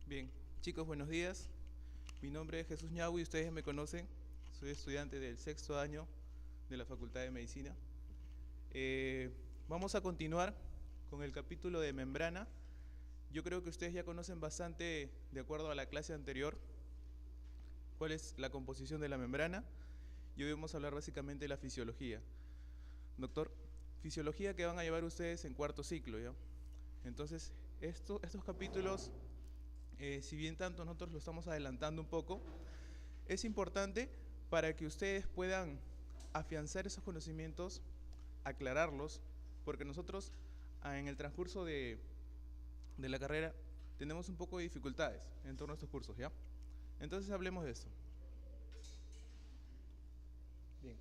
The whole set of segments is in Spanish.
Bien, chicos, buenos días. Mi nombre es Jesús Ñahui, ustedes me conocen. Soy estudiante del sexto año de la Facultad de Medicina. Vamos a continuar con el capítulo de membrana. Yo creo que ustedes ya conocen bastante, de acuerdo a la clase anterior, cuál es la composición de la membrana. Y hoy vamos a hablar básicamente de la fisiología. Doctor, fisiología que van a llevar ustedes en cuarto ciclo, ¿ya? Entonces, estos capítulos, si bien tanto nosotros lo estamos adelantando un poco, es importante para que ustedes puedan afianzar esos conocimientos, aclararlos, porque nosotros en el transcurso de la carrera tenemos un poco de dificultades en torno a estos cursos, ¿ya? Entonces hablemos de eso. Bien.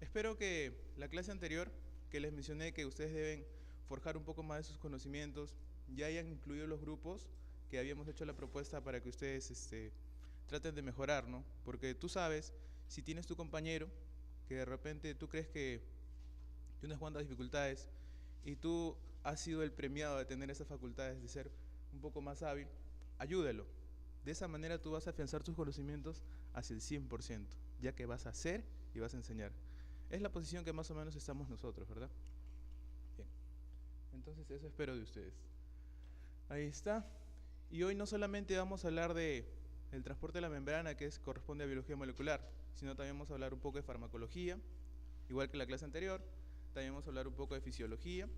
Espero que la clase anterior, que les mencioné que ustedes deben forjar un poco más de sus conocimientos, ya hayan incluido los grupos que habíamos hecho la propuesta para que ustedes traten de mejorar, ¿no? Porque tú sabes, si tienes tu compañero, que de repente tú crees que tienes cuantas dificultades y tú has sido el premiado de tener esas facultades de ser un poco más hábil, ayúdalo. De esa manera tú vas a afianzar tus conocimientos hacia el 100%, ya que vas a hacer y vas a enseñar. Es la posición que más o menos estamos nosotros, ¿verdad? Bien. Entonces eso espero de ustedes. Ahí está. Y hoy no solamente vamos a hablar del transporte de la membrana, que corresponde a biología molecular, sino también vamos a hablar un poco de farmacología, igual que la clase anterior. También vamos a hablar un poco de fisiología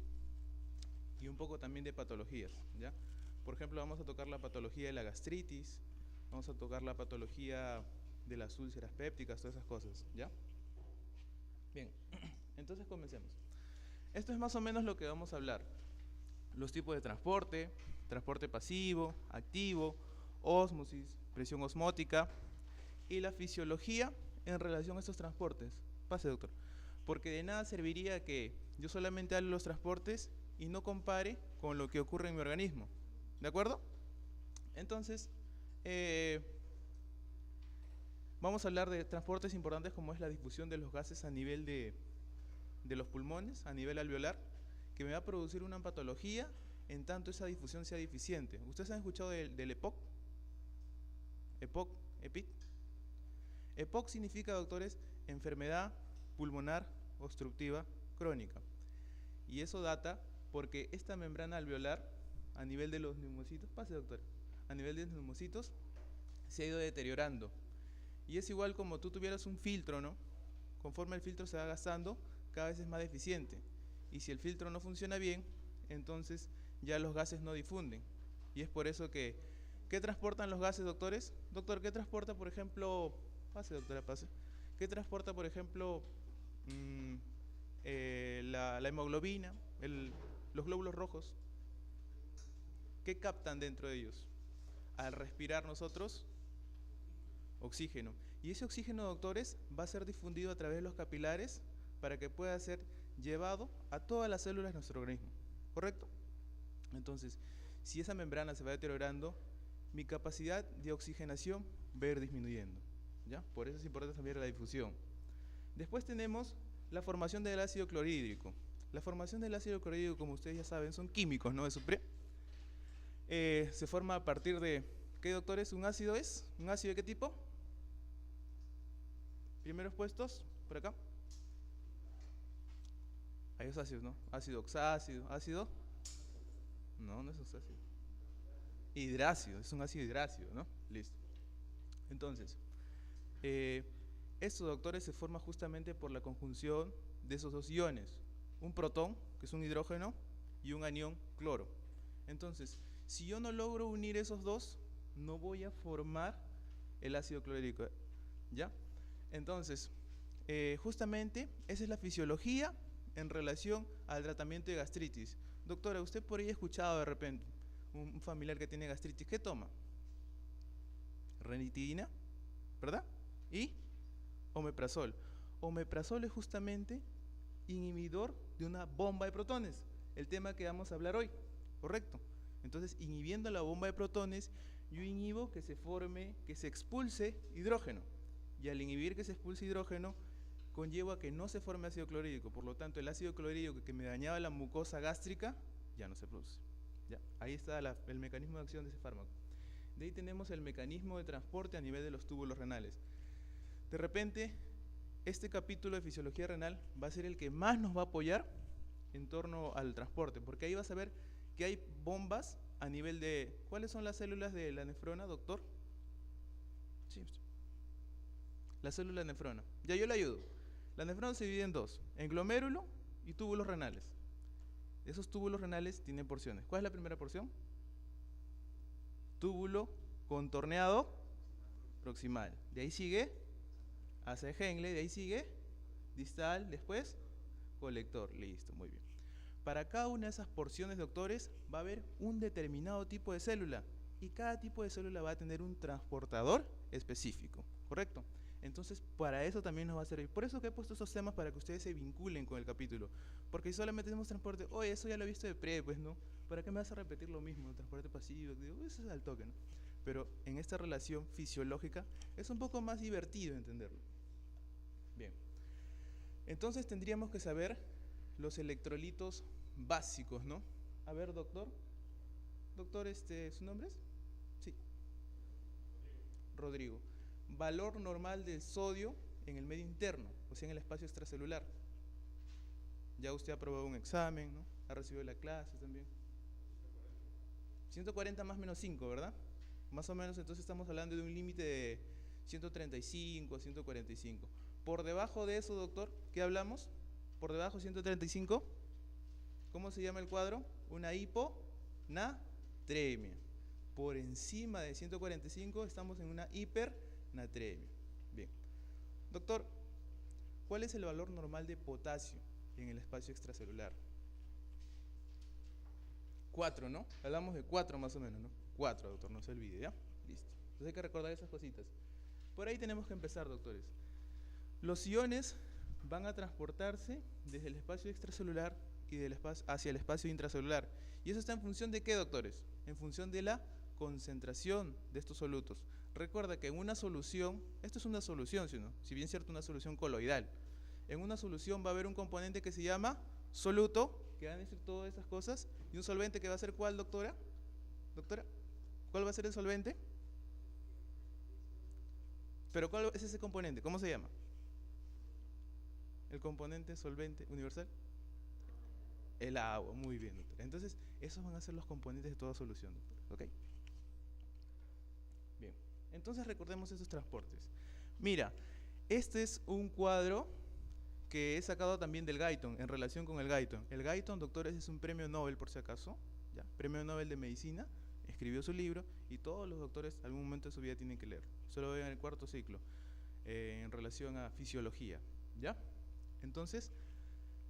y un poco también de patologías, ¿ya? Por ejemplo, vamos a tocar la patología de la gastritis, vamos a tocar la patología de las úlceras pépticas, todas esas cosas, ¿ya? Bien, entonces comencemos. Esto es más o menos lo que vamos a hablar. Los tipos de transporte, transporte pasivo, activo, ósmosis, presión osmótica y la fisiología en relación a estos transportes. Pase, doctor. Porque de nada serviría que yo solamente hable de los transportes y no compare con lo que ocurre en mi organismo. ¿De acuerdo? Entonces, vamos a hablar de transportes importantes como es la difusión de los gases a nivel de los pulmones, a nivel alveolar, que me va a producir una patología en tanto esa difusión sea deficiente. ¿Ustedes han escuchado del EPOC? ¿EPOC? ¿EPIC? EPOC significa, doctores, enfermedad pulmonar obstructiva crónica. Y eso data porque esta membrana alveolar, a nivel de los neumocitos, pase, doctor, a nivel de los neumocitos, se ha ido deteriorando. Y es igual como tú tuvieras un filtro, ¿no? Conforme el filtro se va gastando, cada vez es más deficiente. Y si el filtro no funciona bien, entonces ya los gases no difunden. Y es por eso que, ¿qué transportan los gases, doctores? Doctor, ¿qué transporta, por ejemplo, pase, doctora, pase, ¿qué transporta, por ejemplo, la hemoglobina, los glóbulos rojos? ¿Qué captan dentro de ellos? Al respirar nosotros, oxígeno. Y ese oxígeno, doctores, va a ser difundido a través de los capilares para que pueda ser llevado a todas las células de nuestro organismo. ¿Correcto? Entonces, si esa membrana se va deteriorando, mi capacidad de oxigenación va a ir disminuyendo, ¿ya? Por eso es importante también la difusión. Después tenemos la formación del ácido clorhídrico. La formación del ácido clorhídrico, como ustedes ya saben, son químicos, ¿no? Se forma a partir de, ¿qué, doctores? ¿Un ácido es? ¿Un ácido de qué tipo? Primeros puestos, por acá. Hay dos ácidos, ¿no? Ácido oxácido, ácido. No, no es oxácido. Hidrácido, es un ácido hidrácido, ¿no? Listo. Entonces, estos, doctores, se forman justamente por la conjunción de esos dos iones. Un protón, que es un hidrógeno, y un anión cloro. Entonces, si yo no logro unir esos dos, no voy a formar el ácido clorhídrico, ¿ya? Entonces, justamente esa es la fisiología en relación al tratamiento de gastritis. Doctora, usted por ahí ha escuchado de repente un familiar que tiene gastritis, ¿qué toma? Ranitidina, ¿verdad? Y omeprazol. Omeprazol es justamente inhibidor de una bomba de protones, el tema que vamos a hablar hoy, ¿correcto? Entonces, inhibiendo la bomba de protones, yo inhibo que se forme, que se expulse hidrógeno. Y al inhibir que se expulse hidrógeno, conlleva que no se forme ácido clorhídrico. Por lo tanto, el ácido clorhídrico que me dañaba la mucosa gástrica ya no se produce. ¿Ya? Ahí está el mecanismo de acción de ese fármaco. De ahí tenemos el mecanismo de transporte a nivel de los túbulos renales. De repente, este capítulo de fisiología renal va a ser el que más nos va a apoyar en torno al transporte, porque ahí vas a ver que hay bombas a nivel de... ¿Cuáles son las células de la nefrona, doctor? Sí. La célula nefrona. Ya yo le ayudo. La nefrona se divide en dos, en glomérulo y túbulos renales. Esos túbulos renales tienen porciones. ¿Cuál es la primera porción? Túbulo contorneado proximal. De ahí sigue hacia Henle, de ahí sigue distal, después colector. Listo, muy bien. Para cada una de esas porciones, doctores, va a haber un determinado tipo de célula y cada tipo de célula va a tener un transportador específico, ¿correcto? Entonces, para eso también nos va a servir. Por eso que he puesto esos temas para que ustedes se vinculen con el capítulo. Porque si solamente tenemos transporte, oye, eso ya lo he visto de pre, pues, ¿no? ¿Para qué me vas a repetir lo mismo? Transporte pasivo, digo, eso es al toque, ¿no? Pero en esta relación fisiológica es un poco más divertido entenderlo. Bien. Entonces tendríamos que saber los electrolitos básicos, ¿no? A ver, doctor. Doctor, ¿su nombre es? Sí. Rodrigo. Valor normal del sodio en el medio interno, o sea, en el espacio extracelular. Ya usted ha aprobado un examen, ¿no? Ha recibido la clase también. 140 más menos 5, ¿verdad? Más o menos, entonces estamos hablando de un límite de 135 a 145. Por debajo de eso, doctor, ¿qué hablamos? Por debajo de 135, ¿cómo se llama el cuadro? Una hiponatremia. Por encima de 145 estamos en una hipernatremia. Bien. Doctor, ¿cuál es el valor normal de potasio en el espacio extracelular? 4, ¿no? Hablamos de 4 más o menos, ¿no? 4, doctor, no se olvide, ¿ya? Listo. Entonces hay que recordar esas cositas. Por ahí tenemos que empezar, doctores. Los iones van a transportarse desde el espacio extracelular y del espacio hacia el espacio intracelular. ¿Y eso está en función de qué, doctores? En función de la concentración de estos solutos. Recuerda que en una solución, esto es una solución, si bien es cierto, una solución coloidal. En una solución va a haber un componente que se llama soluto, que van a decir todas esas cosas, y un solvente que va a ser ¿cuál, doctora? Doctora, ¿cuál va a ser el solvente? Pero ¿cuál es ese componente? ¿Cómo se llama? El componente solvente universal. El agua, muy bien, doctor. Entonces, esos van a ser los componentes de toda solución, doctor. ¿Ok? Bien. Entonces, recordemos esos transportes. Mira, este es un cuadro que he sacado también del Guyton, en relación con el Guyton. El Guyton, doctores, es un premio Nobel, por si acaso, ¿ya? Premio Nobel de Medicina, escribió su libro y todos los doctores en algún momento de su vida tienen que leer. Solo en el 4º ciclo, en relación a fisiología, ¿ya? Entonces,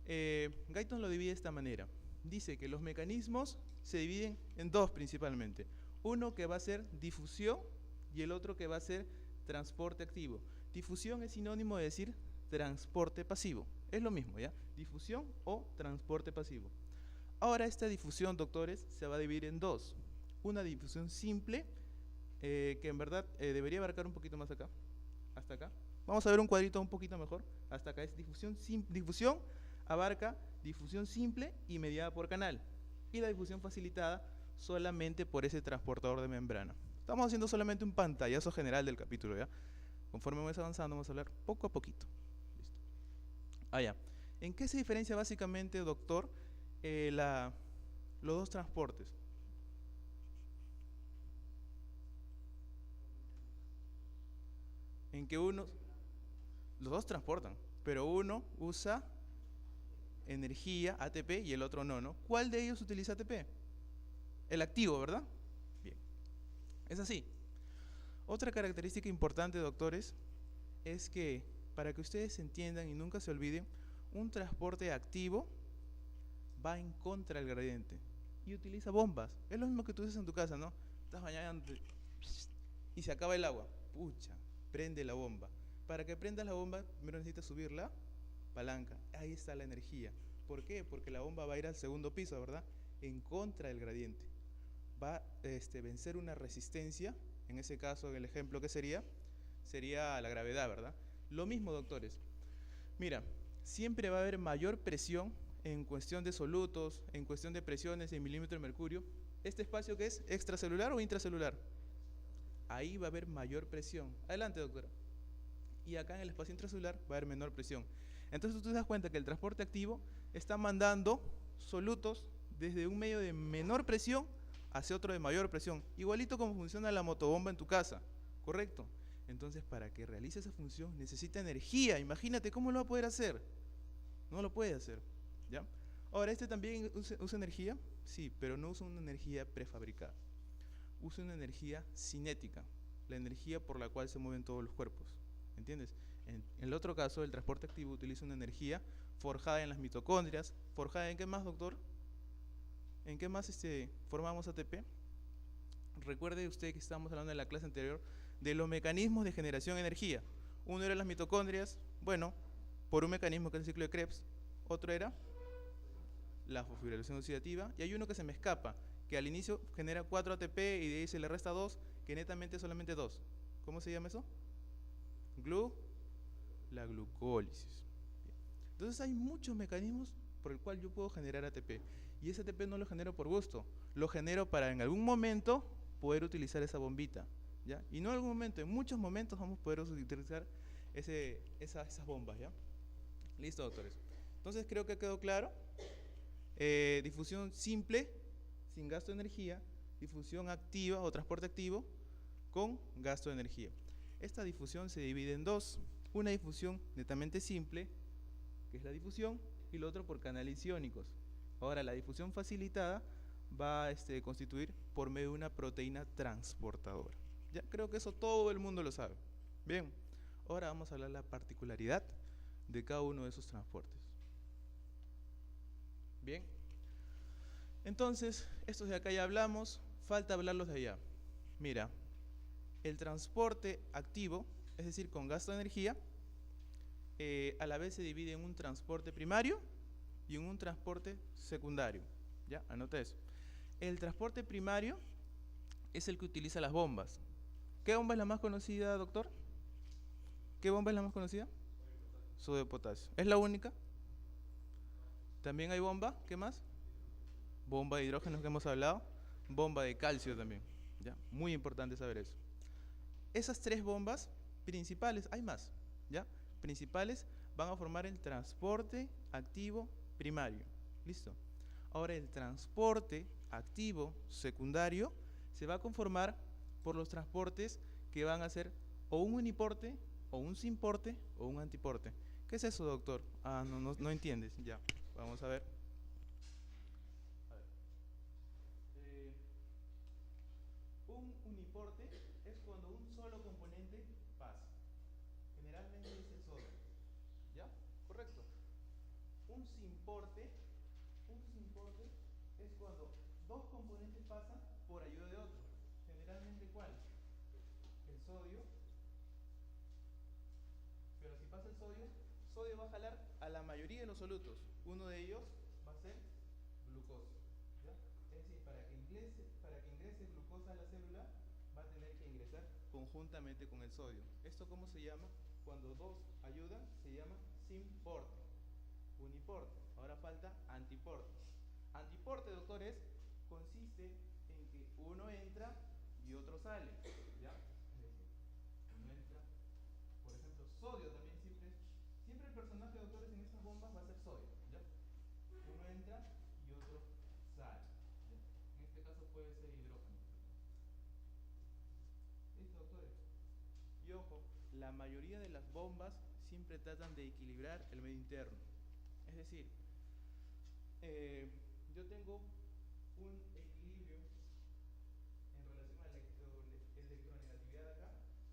Guyton lo divide de esta manera. Dice que los mecanismos se dividen en dos principalmente. Uno que va a ser difusión y el otro que va a ser transporte activo. Difusión es sinónimo de decir transporte pasivo. Es lo mismo, ¿ya? Difusión o transporte pasivo. Ahora esta difusión, doctores, se va a dividir en dos. Una difusión simple, que en verdad debería abarcar un poquito más acá, hasta acá. Vamos a ver un cuadrito un poquito mejor. Hasta acá es difusión abarca difusión simple y mediada por canal. Y la difusión facilitada solamente por ese transportador de membrana. Estamos haciendo solamente un pantallazo general del capítulo, ¿ya? Conforme vamos avanzando, vamos a hablar poco a poquito. Listo. Ya. ¿En qué se diferencia básicamente, doctor, los dos transportes? En que los dos transportan, pero uno usa energía, ATP, y el otro no, ¿no? ¿Cuál de ellos utiliza ATP? El activo, ¿verdad? Bien. Es así. Otra característica importante, doctores, es que, para que ustedes entiendan y nunca se olviden, un transporte activo va en contra del gradiente y utiliza bombas. Es lo mismo que tú haces en tu casa, ¿no? Estás bañando y se acaba el agua. Pucha, prende la bomba. Para que prendas la bomba, primero necesitas subir la palanca. Ahí está la energía. ¿Por qué? Porque la bomba va a ir al segundo piso, ¿verdad? En contra del gradiente. Va a vencer una resistencia. En ese caso, el ejemplo que sería la gravedad, ¿verdad? Lo mismo, doctores. Mira, siempre va a haber mayor presión en cuestión de solutos, en cuestión de presiones en milímetro de mercurio. ¿Este espacio qué es? ¿Extracelular o intracelular? ahí va a haber mayor presión. Adelante, doctora. Y acá en el espacio intracelular va a haber menor presión. Entonces tú te das cuenta que el transporte activo está mandando solutos desde un medio de menor presión hacia otro de mayor presión. Igualito como funciona la motobomba en tu casa, ¿correcto? Entonces, para que realice esa función necesita energía. Imagínate cómo lo va a poder hacer. No lo puede hacer, ¿ya? Ahora, ¿este también usa energía? Sí, pero no usa una energía prefabricada. Usa una energía cinética, la energía por la cual se mueven todos los cuerpos, ¿entiendes? En el otro caso, el transporte activo utiliza una energía forjada en las mitocondrias. ¿Forjada en qué más, doctor? ¿En qué más formamos ATP? Recuerde usted que estábamos hablando en la clase anterior de los mecanismos de generación de energía. Uno era las mitocondrias, bueno, por un mecanismo que es el ciclo de Krebs. Otro era la fosforilación oxidativa. Y hay uno que se me escapa, que al inicio genera 4 ATP y de ahí se le resta 2, que netamente solamente 2. ¿Cómo se llama eso? La glucólisis. Entonces hay muchos mecanismos por el cual yo puedo generar ATP. Y ese ATP no lo genero por gusto, lo genero para en algún momento poder utilizar esa bombita, ¿ya? Y no en algún momento, en muchos momentos vamos a poder utilizar esas bombas, ¿ya? Listo, doctores. Entonces creo que quedó claro. Difusión simple, sin gasto de energía. Difusión activa o transporte activo con gasto de energía. Esta difusión se divide en dos. Una difusión netamente simple, que es la difusión, y lo otro por canales iónicos. Ahora, la difusión facilitada va a constituir por medio de una proteína transportadora. Ya creo que eso todo el mundo lo sabe. Bien, ahora vamos a hablar de la particularidad de cada uno de esos transportes. Bien, entonces, estos de acá ya hablamos, falta hablarlos de allá. Mira, el transporte activo, es decir, con gasto de energía, a la vez se divide en un transporte primario y en un transporte secundario. ¿Ya? Anota eso. El transporte primario es el que utiliza las bombas. ¿Qué bomba es la más conocida, doctor? ¿Qué bomba es la más conocida? Sodio de potasio. ¿Es la única? También hay bomba, ¿qué más? Bomba de hidrógeno que hemos hablado, bomba de calcio también. ¿Ya? Muy importante saber eso. Esas tres bombas principales, hay más, ¿ya? Principales van a formar el transporte activo primario. ¿Listo? Ahora el transporte activo secundario se va a conformar por los transportes que van a ser o un uniporte, o un simporte, o un antiporte. ¿Qué es eso, doctor? Ah, no entiendes. Ya, vamos a ver. Un uniporte es cuando un solo componente pasa. Generalmente es el sodio. ¿Ya? Correcto. Un simporte es cuando dos componentes pasan por ayuda de otro. Generalmente, ¿cuál? El sodio. Pero si pasa el sodio va a jalar a la mayoría de los solutos. Uno de ellos va a ser glucosa. ¿Ya? Es decir, para que ingrese glucosa a la célula, va a tener que ingresar conjuntamente con el sodio. ¿Esto cómo se llama? Cuando dos ayudan, se llama simporte. Uniporte. Ahora falta antiporte. Antiporte, doctores, consiste en que uno entra y otro sale. ¿Ya? Es decir, uno entra, por ejemplo, sodio también siempre el personaje, doctores, en estas bombas va a ser sodio. ¿Ya? Uno entra y otro sale. ¿Ya? En este caso puede ser hidrógeno. ¿Listo, doctores? Y ojo, la mayoría de las bombas siempre tratan de equilibrar el medio interno. Es decir, yo tengo un equilibrio en relación a la electronegatividad acá,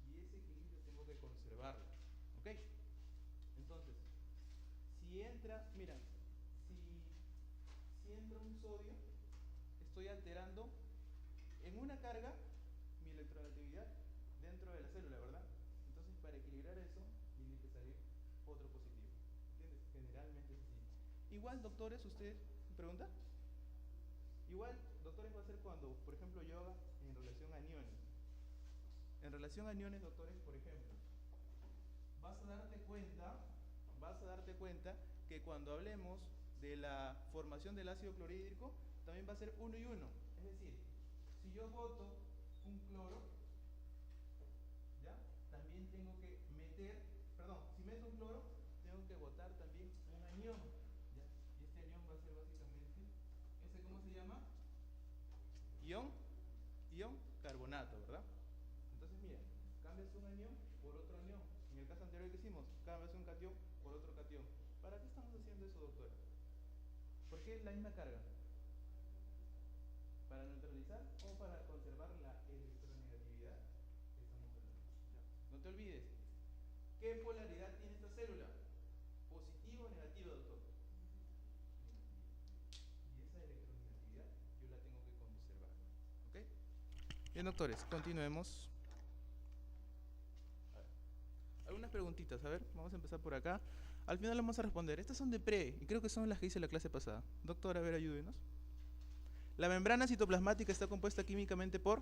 y ese equilibrio tengo que conservarlo. ¿Ok? Entonces, si entra, mira, si entra un sodio, estoy alterando en una carga mi electronegatividad dentro de la célula, ¿verdad? Entonces, para equilibrar eso, tiene que salir otro positivo. ¿Entiendes? Generalmente es así. Igual, doctores, ¿usted pregunta? Igual, doctores, va a ser cuando, por ejemplo, yo haga en relación a aniones. En relación a aniones, doctores, por ejemplo, vas a darte cuenta que cuando hablemos de la formación del ácido clorhídrico, también va a ser 1 y 1. Es decir, si yo boto un cloro, botar también un anión, ¿ya? Y este anión va a ser básicamente, ¿cómo se llama? Ion carbonato, ¿verdad? Entonces mira, cambias un anión por otro anión. En el caso anterior que hicimos, cambias un catión por otro catión. ¿Para qué estamos haciendo eso, doctora? ¿Por qué la misma carga? ¿Para neutralizar o para conservar la electronegatividad que estamos hablando? No te olvides, ¿qué polaridad tiene esta célula? ¿Positiva o negativa, doctor? Y esa electronegatividad yo la tengo que conservar. ¿Ok? Bien, doctores, continuemos. A ver, algunas preguntitas, a ver, vamos a empezar por acá. Al final vamos a responder. Estas son de pre, y creo que son las que hice la clase pasada. Doctor, a ver, ayúdenos. La membrana citoplasmática está compuesta químicamente por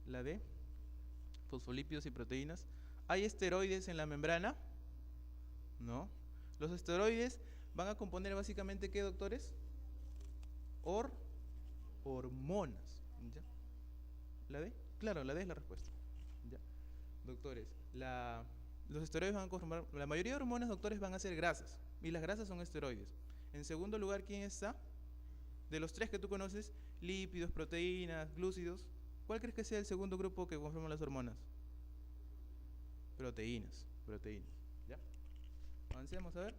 la de fosfolípidos y proteínas. ¿Hay esteroides en la membrana? No. Los esteroides van a componer básicamente ¿qué, doctores? Hormonas. ¿Ya? ¿La D? Claro, la D es la respuesta. ¿Ya? Doctores, los esteroides van a conformar, la mayoría de hormonas, doctores, van a ser grasas, y las grasas son esteroides. En segundo lugar, ¿quién está? De los tres que tú conoces, lípidos, proteínas, glúcidos, ¿cuál crees que sea el segundo grupo que conforman las hormonas? Proteínas. ¿Ya? Avancemos, a ver.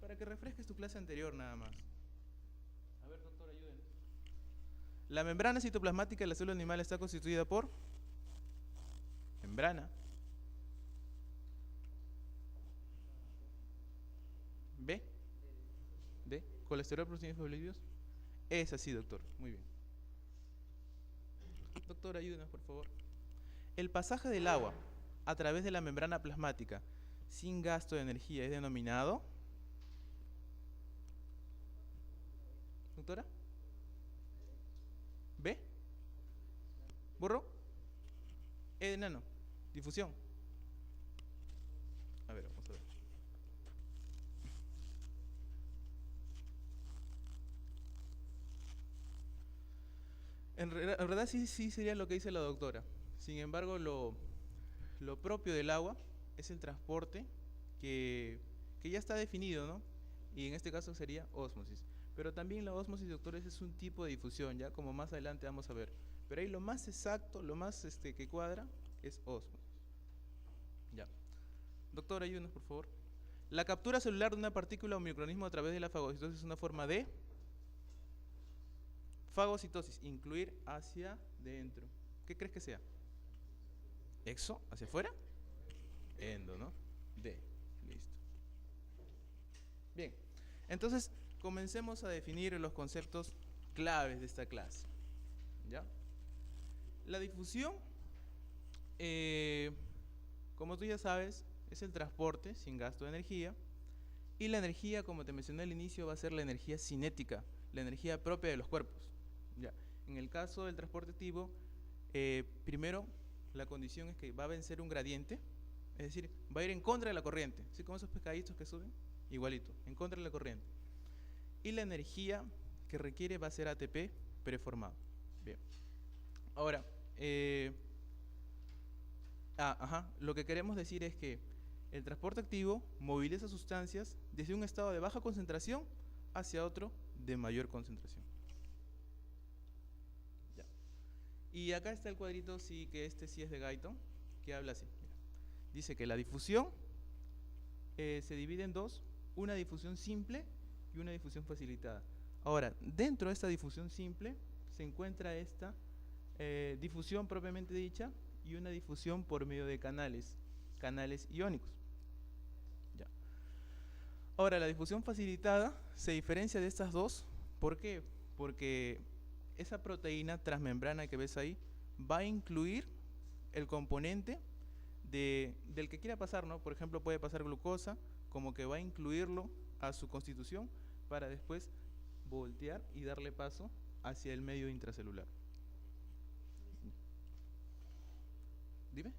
Para que refresques tu clase anterior nada más. A ver, doctor, ayúdenos. La membrana citoplasmática de la célula animal está constituida por membrana. B. D. Colesterol, proteínas y fosfolípidos. Es así, doctor. Muy bien. Doctor, ayúdenos, por favor. El pasaje del agua a través de la membrana plasmática sin gasto de energía es denominado... ¿Doctora? ¿B? ¿Burro? E de enano. Difusión. A ver, vamos a ver. En realidad sí sería lo que dice la doctora. Sin embargo, lo propio del agua es el transporte que ya está definido, ¿no? Y en este caso sería ósmosis. Pero también la ósmosis, doctores, es un tipo de difusión, ya como más adelante vamos a ver. Pero ahí lo más exacto, lo más que cuadra es ósmosis. Ya. Doctor, ayúdenos, por favor. La captura celular de una partícula o microorganismo a través de la fagocitosis es una forma de fagocitosis, incluir hacia dentro. ¿Qué crees que sea? ¿Exo? ¿Hacia afuera? Endo, ¿no? D. Listo. Bien. Entonces, comencemos a definir los conceptos claves de esta clase. ¿Ya? La difusión, como tú ya sabes, es el transporte sin gasto de energía. Y la energía, como te mencioné al inicio, va a ser la energía cinética, la energía propia de los cuerpos. ¿Ya? En el caso del transporte activo, primero la condición es que va a vencer un gradiente, es decir, va a ir en contra de la corriente, así como esos pescaditos que suben, igualito, en contra de la corriente. Y la energía que requiere va a ser ATP preformado. Bien. Ahora, lo que queremos decir es que el transporte activo moviliza sustancias desde un estado de baja concentración hacia otro de mayor concentración. Ya. Y acá está el cuadrito, sí, que sí es de Guyton, que habla así. Mira. Dice que la difusión se divide en dos, una difusión simple y una difusión facilitada. Ahora, dentro de esta difusión simple se encuentra esta difusión propiamente dicha y una difusión por medio de canales iónicos. Ya. Ahora, la difusión facilitada se diferencia de estas dos. ¿Por qué? Porque esa proteína transmembrana que ves ahí va a incluir el componente del que quiera pasar, ¿no? Por ejemplo, puede pasar glucosa, como que va a incluirlo a su constitución para después voltear y darle paso hacia el medio intracelular. Dime.